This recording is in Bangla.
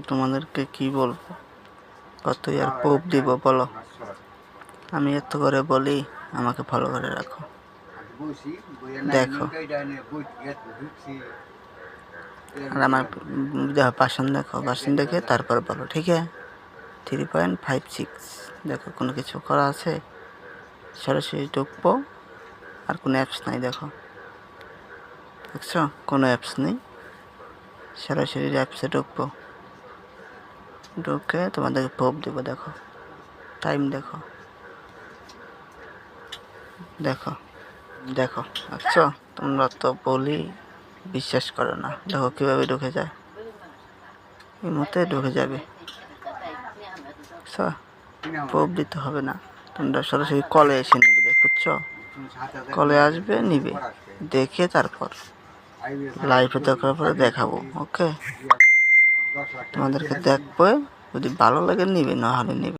তোমাদেরকে কি বলবো, কত আর প্রুফ দিব বলো। আমি এত করে বলি আমাকে ফলো করে রাখো। দেখো আর আমার দেখো পার্সেন্ট দেখো, পার্সেন্ট দেখে তারপর বলো, ঠিক আছে। 3.56 দেখো কোনো কিছু করা আছে, সরাসরি ঢুকবো, আর কোনো অ্যাপস নাই। দেখো দেখছো কোনো অ্যাপস নেই, সরাসরি অ্যাপসে ঢুকবো, ঢুকে তোমাদেরকে প্রুফ দেবো। দেখো টাইম দেখো, দেখো দেখো আচ্ছা, তোমরা তো বলি বিশ্বাস করো না। দেখো কীভাবে ঢুকে যায়, এই মতে ঢুকে যাবে। আচ্ছা প্রুফ দিতে হবে না, তোমরা সরাসরি কলে এসে নিবে, বুঝছো। কলে আসবে, নিবে, দেখে তারপর লাইভে দেখার পরে দেখাবো। ওকে, তোমাদেরকে দেখবে, যদি ভালো লাগে নিবে, না হলে নিবে।